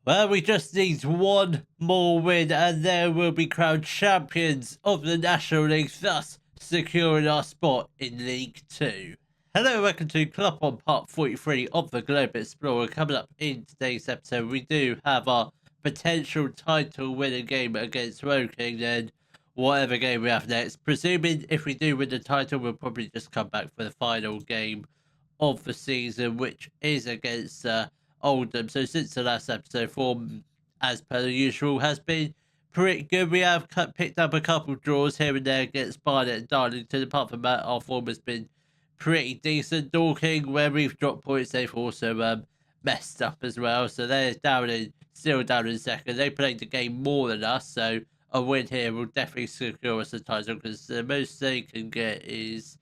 Well, we just need one more win and then we'll be crowned champions of the National League, thus securing our spot in League 2. Hello, welcome to Club on Part 43 of the Globe Explorer. Coming up in today's episode, we do have our potential title winning game against Woking and whatever game we have next. Presuming if we do win the title, we'll probably just come back for the final game of the season, which is against Oldham. So since the last episode, form as per usual has been pretty good. We have picked up a couple of draws here and there against Barnet and Darlington. Apart from that, our form has been pretty decent. Dorking, where we've dropped points, they've also messed up as well. So they're still down in second. They played the game more than us, so a win here will definitely secure us the title because the most they can get is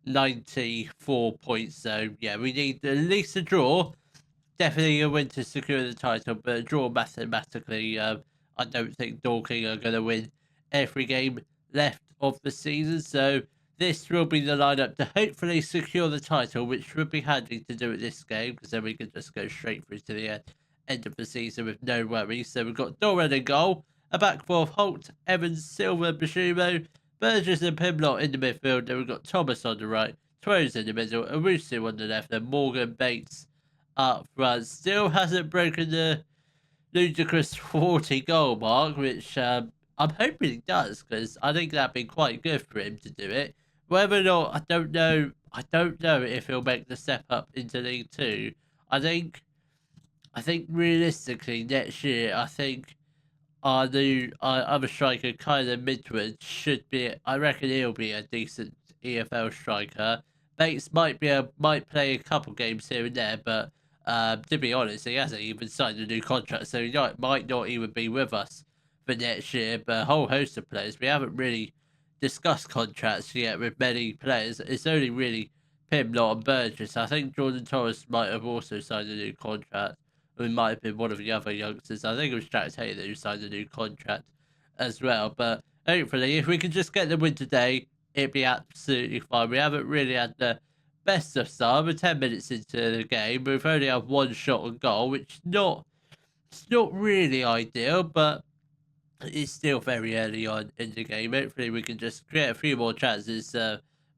94 points. So yeah, we need at least a draw. Definitely a win to secure the title, but a draw mathematically, I don't think Dorking are going to win every game left of the season. So this will be the lineup to hopefully secure the title, which would be handy to do at this game because then we can just go straight through to the end of the season with no worries. So we've got Doran in goal, a back four of Holt, Evans, Silver, Bashumo, Burgess and Pimlott in the midfield. Then we've got Thomas on the right, Throws in the middle, Arusu on the left, and Morgan Bates up front. Still hasn't broken the ludicrous 40 goal mark, which I'm hoping he does because I think that'd be quite good for him to do it. Whether or not, I don't know. I don't know if he'll make the step up into League Two. I think, I think realistically next year, I think our new other striker, Kyler Midwood, should be. I reckon he'll be a decent EFL striker. Bates might play a couple games here and there, but to be honest, he hasn't even signed a new contract, so he might not even be with us for next year. But a whole host of players, we haven't really discussed contracts yet with many players. It's only really Pimlott and Burgess. I think Jordan Torres might have also signed a new contract. It might have been one of the other youngsters. I think it was Jack Taylor who signed a new contract as well. But hopefully, if we can just get the win today, it'd be absolutely fine. We haven't really had the best of start. We're 10 minutes into the game. We've only had one shot on goal, which it's not really ideal, but it's still very early on in the game. Hopefully, we can just create a few more chances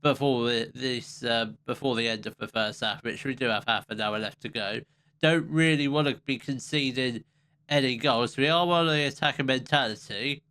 before the end of the first half, which we do have half an hour left to go. Don't really want to be conceding any goals. We are on the attacking mentality.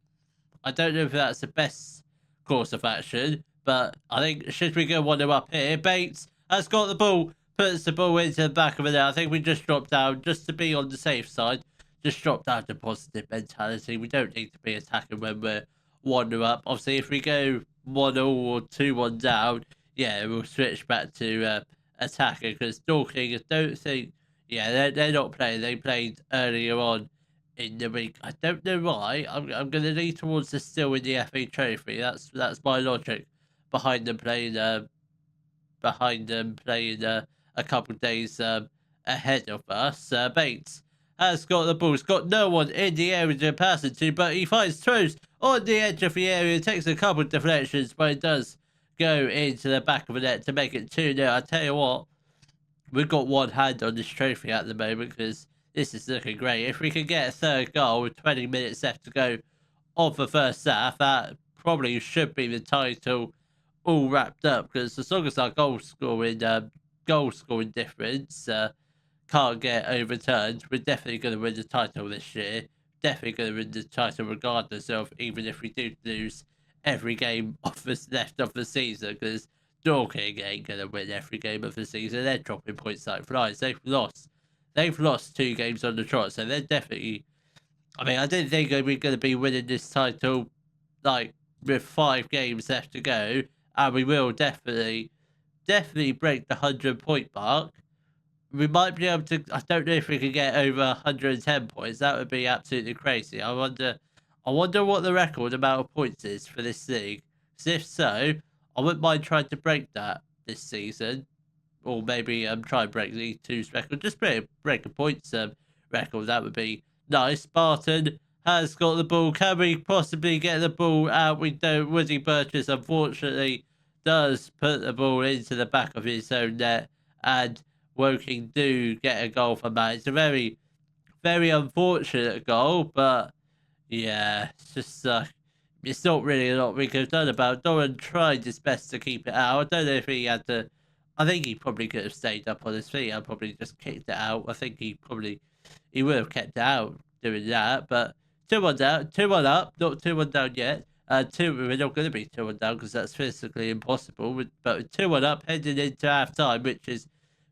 I don't know if that's the best course of action, but I think should we go 1-0 up here, Bates has got the ball, puts the ball into the back of it. I think we just dropped down just to be on the safe side. Just drop down to positive mentality. We don't need to be attacking when we're 1-0 up. Obviously, if we go 1-0 or 2-1 down, yeah, we'll switch back to attacking because Dorking, I don't think, yeah, they're not playing. They played earlier on in the week. I don't know why. I'm going to lean towards the still in the FA Trophy. That's my logic behind them playing a couple of days ahead of us. Bates has got the ball. He's got no one in the area to pass it to, but he finds Throws on the edge of the area. Takes a couple of deflections, but it does go into the back of the net to make it 2-0. I tell you what, we've got one hand on this trophy at the moment because this is looking great. If we can get a third goal with 20 minutes left to go of the first half, that probably should be the title all wrapped up because as long as our goal scoring difference can't get overturned, we're definitely going to win the title this year. Definitely going to win the title regardless of even if we do lose every game of this left of the season because Dorking ain't going to win every game of the season. They're dropping points like flies. They've lost 2 games on the trot, so they're definitely. I mean, I didn't think we're going to be winning this title like with 5 games left to go, and we will definitely break the 100-point mark. We might be able to. I don't know if we could get over 110 points. That would be absolutely crazy. I wonder what the record amount of points is for this league. Because if so, I wouldn't mind trying to break that this season, or maybe try and break League Two's record. Just break a points record. That would be nice. Barton has got the ball. Can we possibly get the ball out? We don't. Woody Burgess unfortunately does put the ball into the back of his own net, and Woking do get a goal from that. It's a very very unfortunate goal, but yeah, it's just it's not really a lot we could have done about it. Doran tried his best to keep it out. I don't know if he had to. I think he probably could have stayed up on his feet and probably just kicked it out. I think he would have kept it out doing that. But 2-1 down, 2-1 up, not 2-1 down yet. We're not going to be 2-1 down because that's physically impossible. But 2-1 up, heading into half time, which is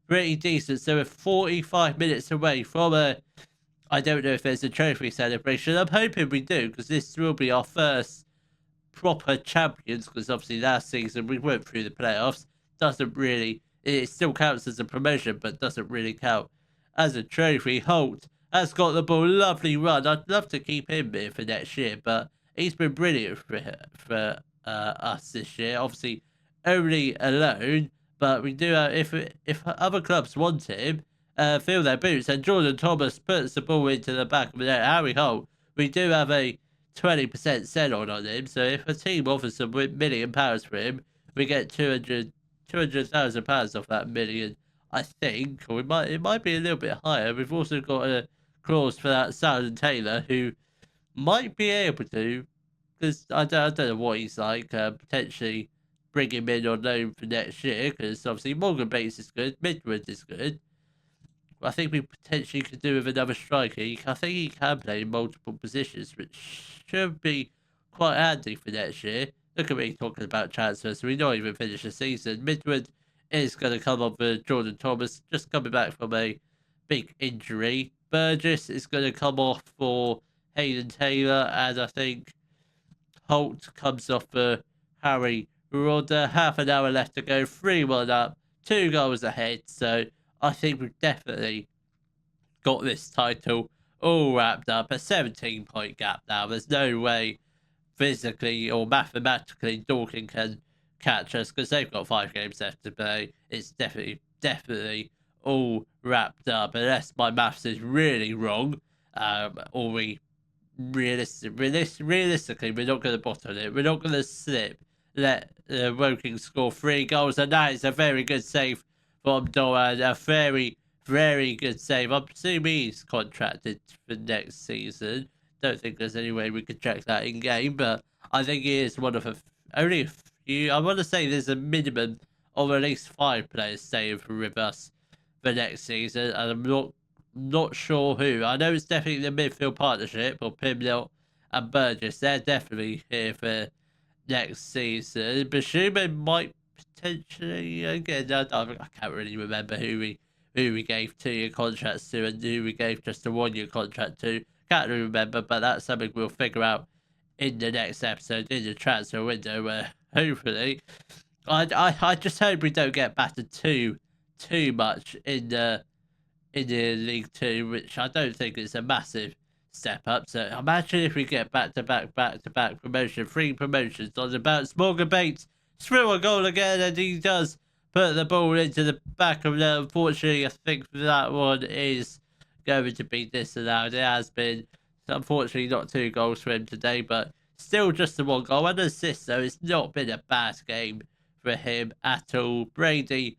pretty decent. So we're 45 minutes away from I don't know if there's a trophy celebration. I'm hoping we do because this will be our first proper champions. Because obviously last season we went through the playoffs. It still counts as a promotion, but doesn't really count as a trophy. Holt has got the ball, lovely run. I'd love to keep him here for next year, but he's been brilliant for us this year. Obviously, only alone, but we do if other clubs want him. Fill their boots, and Jordan Thomas puts the ball into the back of the net. Harry Holt, we do have a 20% sell on him, so if a team offers £1 million for him, we get 200,000 pounds off that million, I think, or it might be a little bit higher. We've also got a clause for that Sam Taylor, who might be able to, because I don't know what he's like, potentially bring him in on loan for next year, because obviously Morgan Bates is good, Midwood is good. I think we potentially could do with another striker. I think he can play in multiple positions, which should be quite handy for next year. Look at me talking about transfers. We don't even finish the season. Midwood is going to come on for Jordan Thomas, just coming back from a big injury. Burgess is going to come off for Hayden Taylor, and I think Holt comes off for Harry Rodder. Half an hour left to go. 3-1 up. 2 goals ahead. So I think we've definitely got this title all wrapped up. A 17-point gap now. There's no way physically or mathematically Dorking can catch us because they've got 5 games left to play. It's definitely all wrapped up, unless my maths is really wrong, or we realistically we're not going to bottle it. We're not going to slip. Let Woking score 3 goals, and that is a very good save from Doran. A very, very good save. I'm assuming he's contracted for next season. Don't think there's any way we could check that in game, but I think he is one of only a few. I want to say there's a minimum of at least 5 players staying with us for next season, and I'm not sure who. I know it's definitely the midfield partnership of Pimnell and Burgess. They're definitely here for next season. Basuma might potentially again. I can't really remember who we gave 2-year contracts to and who we gave just a 1-year contract to. Can't remember, but that's something we'll figure out in the next episode in the transfer window. Where hopefully, I just hope we don't get battered too much in the League Two, which I don't think is a massive step up. So imagine if we get back to back promotion, 3 promotions on the bounce. Morgan Bates threw a goal again, and he does put the ball into the back of the net. Unfortunately, I think that one is going to be disallowed. It has been, unfortunately, not 2 goals for him today, but still just the 1 goal and assist. So it's not been a bad game for him at all. Brady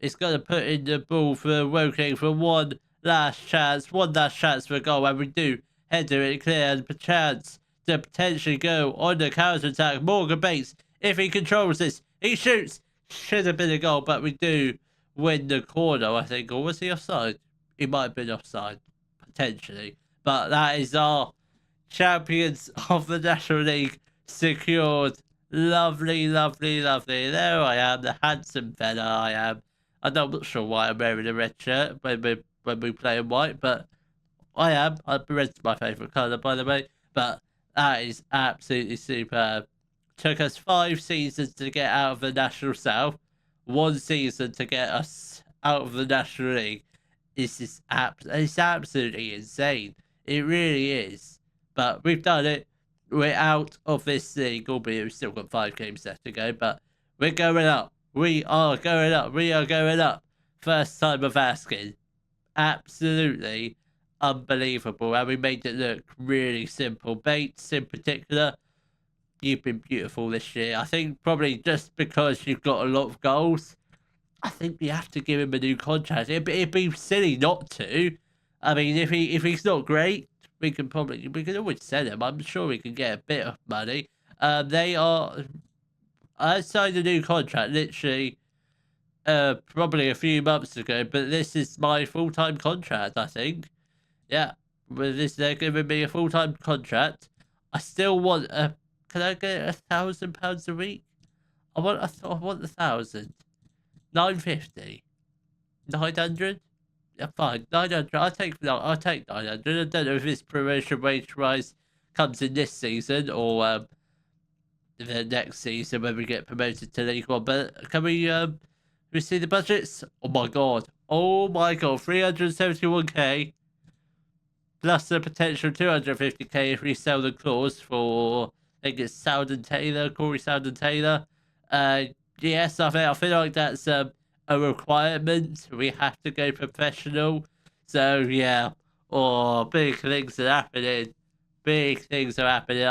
is going to put in the ball for Woking for one last chance for a goal, and we do header it clear and a chance to potentially go on the counter attack. Morgan Bates, if he controls this, he shoots. Should have been a goal, but we do win the corner, I think. Or was he offside? He might have been offside, potentially. But that is our champions of the National League secured. Lovely, lovely, lovely. There I am, the handsome fella I am. I'm not sure why I'm wearing a red shirt when we play in white, but I am. Red's my favourite colour, by the way. But that is absolutely superb. Took us 5 seasons to get out of the National South, 1 season to get us out of the National League. It's absolutely insane. It really is. But we've done it. We're out of this league, albeit we've still got 5 games left to go. But we're going up. We are going up. We are going up. First time of asking. Absolutely unbelievable. And we made it look really simple. Bates, in particular, you've been beautiful this year. I think probably just because you've got a lot of goals, I think we have to give him a new contract. It'd be silly not to. I mean, if he's not great, we can always sell him. I'm sure we can get a bit of money. They are. I signed a new contract literally probably a few months ago, but this is my full-time contract, I think. Yeah, with this, they're giving me a full-time contract. I still want a. Can I get £1,000 a week? I want 1,000. 950. 900. Yeah, fine. 900. I'll take 900. I don't know if this promotion wage rise comes in this season or the next season when we get promoted to League One. But can we see the budgets? Oh my god. Oh my god. 371k plus the potential 250k if we sell the clause for, I think it's Corey Sound and Taylor. Yes, I feel like that's a requirement. We have to go professional. So yeah. Oh, big things are happening. Big things are happening.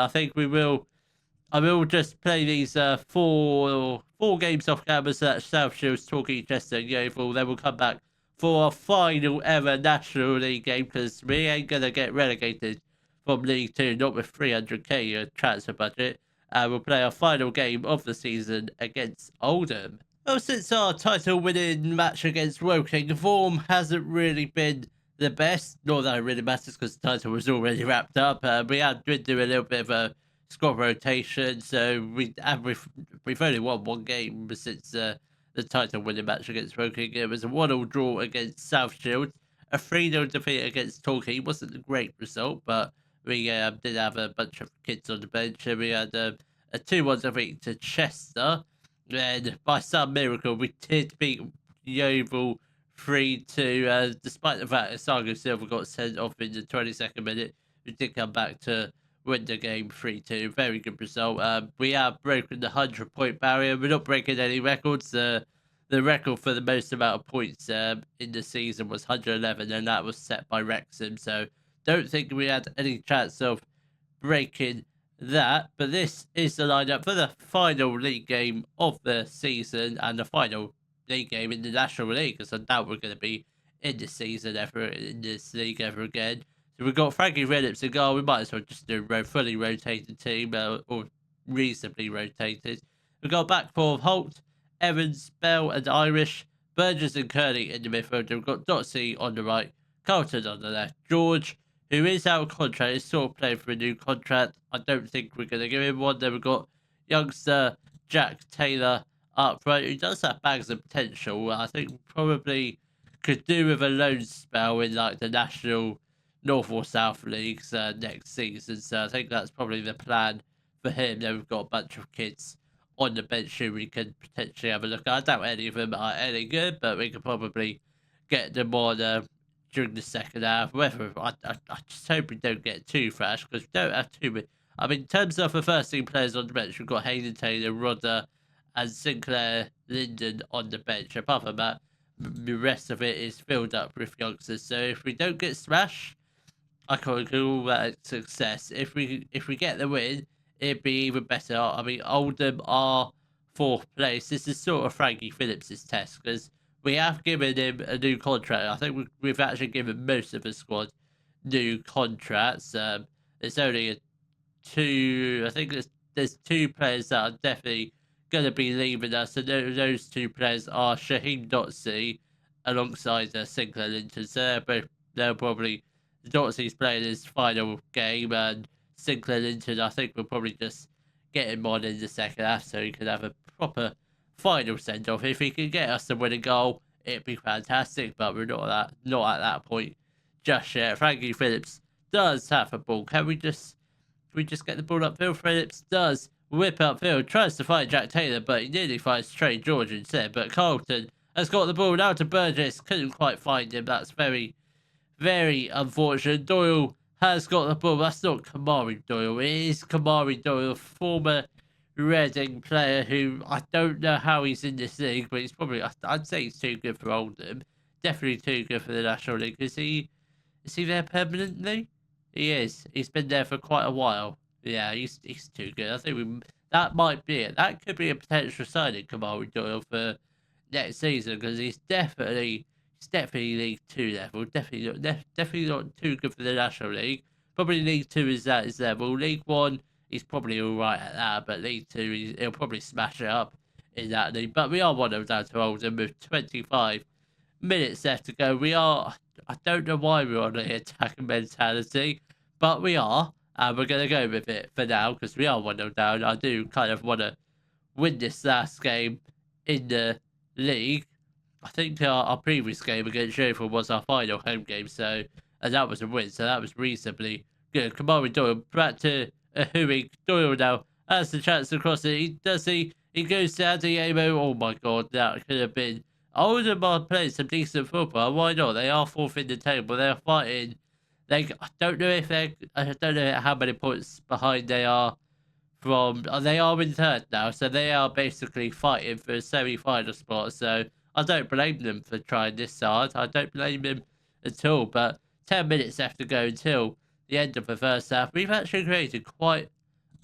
I will just play these four games off camera so that South Shields, Torquay, Chester, and Yeovil. Then we'll come back for a final ever National League game because we ain't gonna get relegated from League Two, not with 300k transfer budget. And we'll play our final game of the season against Oldham. Well, since our title-winning match against Woking, the form hasn't really been the best. Not that it really matters because the title was already wrapped up. We had been doing a little bit of a squad rotation, so we've only won one game since the title-winning match against Woking. It was a 1-1 draw against South Shields, a 3-0 defeat against Torquay. Wasn't a great result, but we did have a bunch of kids on the bench, and we had a 2-1 defeat to Chester. And by some miracle, we did beat Yeovil 3-2, despite the fact that Sargo Silva got sent off in the 22nd minute. We did come back to win the game 3-2. Very good result. We have broken the 100-point barrier. We're not breaking any records. The record for the most amount of points in the season was 111, and that was set by Wrexham. So don't think we had any chance of breaking that. But this is the lineup for the final league game of the season and the final league game in the National League, because I doubt we're going to be in this season ever, in this league ever again. So we've got Frankie Reddips in goal. We might as well just do a fully rotated team, or reasonably rotated. We've got back four of Holt, Evans, Bell, and Irish. Burgess and Kearney in the midfield. We've got Dotsey on the right, Carlton on the left. George, who is out of contract, is sort of playing for a new contract. I don't think we're going to give him one. Then we've got youngster Jack Taylor up front, who does have bags of potential. I think probably could do with a loan spell in like the National North or South Leagues next season. So I think that's probably the plan for him. Then we've got a bunch of kids on the bench who we can potentially have a look at. I doubt any of them are any good, but we could probably get them on during the second half. Whether I just hope we don't get too fresh because we don't have too many. I mean, in terms of the first team players on the bench, we've got Hayden Taylor, Rodder, and Sinclair Linden on the bench. Apart from that, the rest of it is filled up with youngsters. So if we don't get smashed, I can't call that a success. If we get the win, it'd be even better. I mean, Oldham are fourth place. This is sort of Frankie Phillips' test because we have given him a new contract. I think we've actually given most of the squad new contracts. There's only I think there's two players that are definitely going to be leaving us, and those two players are Shaheem Dotsey alongside Sinclair Linton. So they'll probably, Dotsey's playing his final game, and Sinclair Linton, I think we'll probably just get him on in the second half so he can have a proper final send off. If he can get us the winning goal, it'd be fantastic, but we're not at that point just yet. Frankie Phillips does have a ball. Can we just get the ball upfield? Phillips does whip upfield, tries to find Jack Taylor, but he nearly finds Trey George instead. But Carlton has got the ball now to Burgess, couldn't quite find him. That's very, very unfortunate. Doyle has got the ball. That's not Kamari Doyle. It is Kamari Doyle, former Reading player who I don't know how he's in this league, but he's probably, I'd say he's too good for Oldham. Definitely too good for the National League. Is he there permanently? He is. He's been there for quite a while. Yeah, he's too good. I think that might be it. That could be a potential signing, Kamari Doyle, for next season, because he's definitely it's definitely League 2 level. Definitely not too good for the National League. Probably League 2 is at his level. League 1, he's probably all right at that, but League 2, he'll probably smash it up in that league. But we are 1-0 down to Oldham with 25 minutes left to go. I don't know why we're on an attacking mentality, but we are. And we're going to go with it for now because we are 1-0 down. I do kind of want to win this last game in the league. I think our previous game against Sheffield was our final home game, and that was a win, so that was reasonably good. Kamari Doyle back to Hui. Doyle now has the chance to cross it. He goes to Adiemo. Oh my god, that could have been. Oldham are playing some decent football. Why not? They are fourth in the table. They're fighting. I don't know how many points behind they are from. They are in third now, so they are basically fighting for a semi-final spot. So I don't blame them for trying this hard. I don't blame them at all. But 10 minutes left to go until the end of the first half. We've actually created quite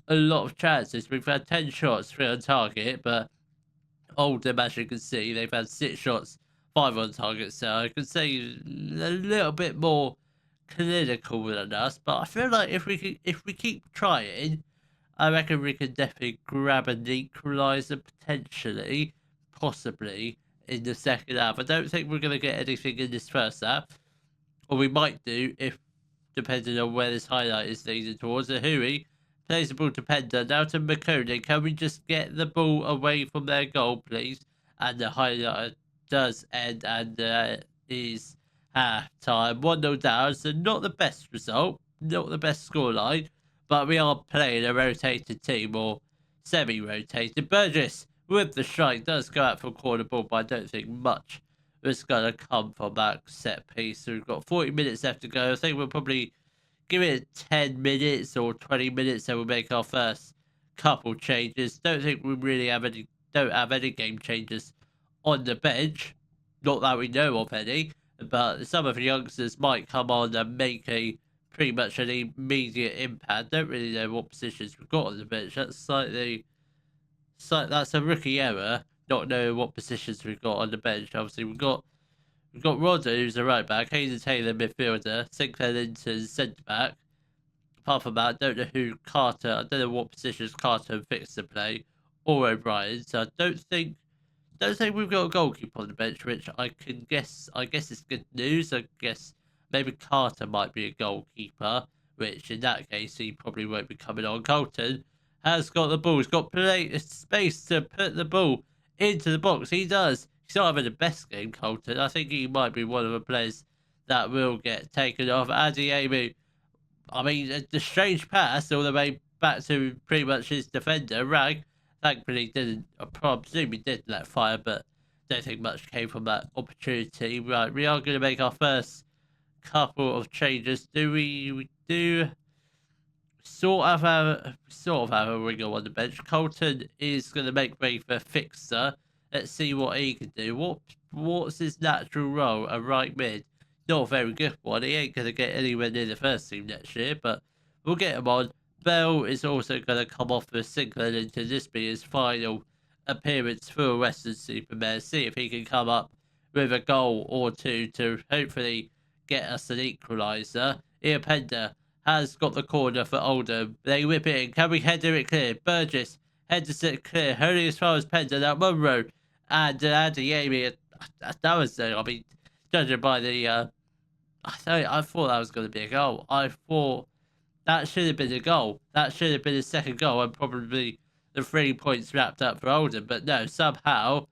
a lot of chances. We've had 10 shots, 3 on target, but Oldham, as you can see, they've had 6 shots, 5 on target. So I can say a little bit more clinical than us. But I feel like if we keep trying, I reckon we can definitely grab an equaliser potentially, possibly in the second half. I don't think we're going to get anything in this first half, or we might do if depending on where this highlight is leading towards. Hui plays the ball to Pender, now to McConey. Can we just get the ball away from their goal, please? And the highlight does end, and is half time. 1-0 down, so not the best result, not the best scoreline, but we are playing a rotated team, or semi-rotated. Burgess with the strike does go out for corner ball, but I don't think much was going to come from that set piece. So we've got 40 minutes left to go. I think we'll probably give it 10 minutes or 20 minutes and we'll make our first couple changes. Don't think we really don't have any game changes on the bench. Not that we know of any, but some of the youngsters might come on and make pretty much an immediate impact. Don't really know what positions we've got on the bench. That's that's a rookie error, not knowing what positions we've got on the bench. Obviously, we've got Rodder, who's a right back, Hayden Taylor midfielder, Sinclair Linton centre back. Apart from that, I don't know who Carter. I don't know what positions Carter and Fixer play, or O'Brien. So I don't think we've got a goalkeeper on the bench, which I guess it's good news. I guess maybe Carter might be a goalkeeper, which in that case he probably won't be coming on. Colton has got the ball. He's got space to put the ball into the box. He does. He's not having the best game, Colton. I think he might be one of the players that will get taken off. Adiemu, I mean, the strange pass all the way back to pretty much his defender, Rag. Thankfully, I presume he did let fire, but don't think much came from that opportunity. Right, we are going to make our first couple of changes. We do sort of have a winger on the bench. Colton is going to make way for Fixer. Let's see what he can do. What's his natural role? A right mid. Not a very good one. He ain't going to get anywhere near the first team next year, but we'll get him on. Bell is also going to come off for Sinclair into this be his final appearance for Weston-Super-Mare. See if he can come up with a goal or two to hopefully get us an equaliser. Ian Pender has got the corner for Oldham. They whip it in. Can we header it clear? Burgess headers it clear. Only as far as Pender. Now Munro and Adiemi. That was, I mean, judging by the, I thought that was going to be a goal. I thought that should have been a goal. That should have been a second goal and probably the 3 points wrapped up for Oldham. But no, somehow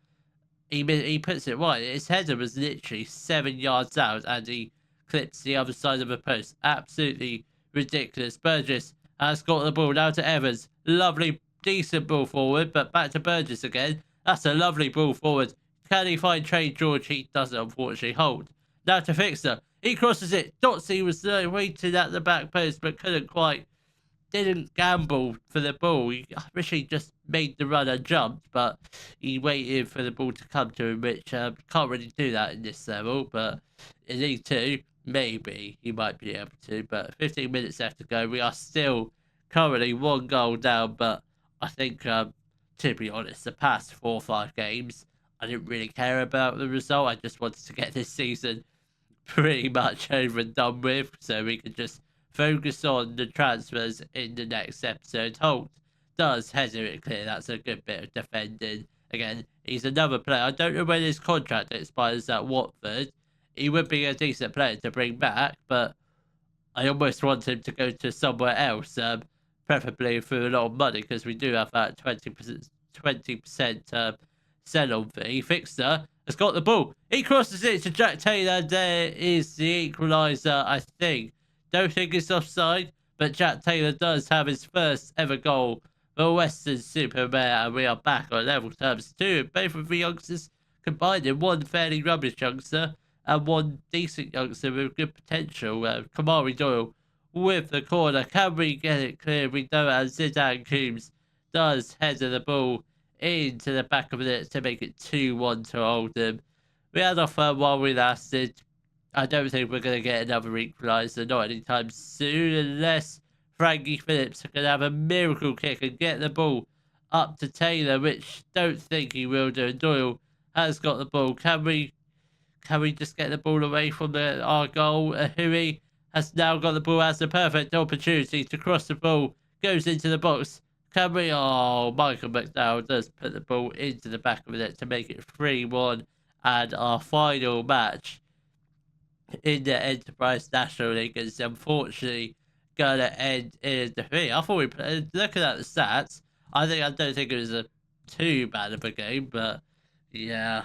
he puts it wide. His header was literally 7 yards out and he clips the other side of the post. Absolutely ridiculous. Burgess has got the ball now to Evans. Lovely, decent ball forward, but back to Burgess again. That's a lovely ball forward. Can he find Trey George? He doesn't, unfortunately, hold. Now to Fixer. He crosses it. Dotsey was waiting at the back post, but didn't gamble for the ball. I wish he just made the run and jumped, but he waited for the ball to come to him, which can't really do that in this level, but in League 2, maybe he might be able to. But 15 minutes left to go. We are still currently 1 goal down, but I think, to be honest, the past 4 or 5 games, I didn't really care about the result. I just wanted to get this season pretty much over and done with so we could just focus on the transfers in the next episode. Holt does header it clear. That's a good bit of defending. Again, he's another player. I don't know when his contract expires at Watford. He would be a decent player to bring back, but I almost want him to go to somewhere else, preferably for a lot of money, because we do have that 20% sell-on fee. Fixer has got the ball. He crosses it to Jack Taylor. There is the equaliser, I think. Don't think it's offside, but Jack Taylor does have his first ever goal for Weston-Super-Mare, and we are back on level terms too. Both of the youngsters combined in one fairly rubbish youngster and one decent youngster with good potential. Kamari Doyle with the corner. Can we get it clear? We know as Zidane Coombs does header the ball into the back of it to make it 2-1 to Oldham. We had off while we lasted. I don't think we're going to get another equaliser, not anytime soon, unless Frankie Phillips can have a miracle kick and get the ball up to Taylor, which don't think he will do. Doyle has got the ball. Can we just get the ball away from our goal? Hui has now got the ball, has the perfect opportunity to cross the ball, goes into the box. Can we? Oh, Michael McDowell does put the ball into the back of the net to make it 3-1, and our final match in the Enterprise National League is unfortunately gonna end in defeat. I thought we played, looking at the stats, I don't think it was too bad of a game, but yeah.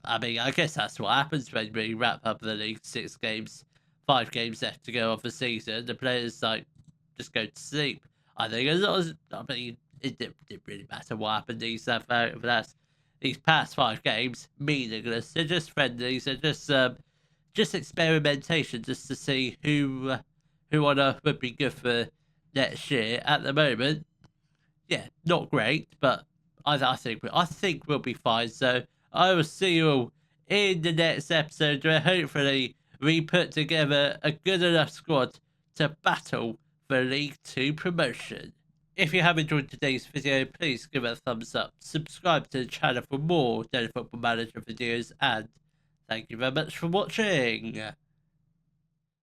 I mean, I guess that's what happens when we wrap up the league. 6 games, 5 games left to go of the season. The players just go to sleep. I think as long as, I mean, it didn't really matter what happened these past 5 games. Meaningless. They're just friendlies. They're just experimentation, just to see who on earth would be good for next year. At the moment, yeah, not great, but I think we'll be fine. So I will see you all in the next episode, where hopefully we put together a good enough squad to battle for League 2 promotion. If you have enjoyed today's video, please give it a thumbs up, subscribe to the channel for more Daily Football Manager videos, and thank you very much for watching.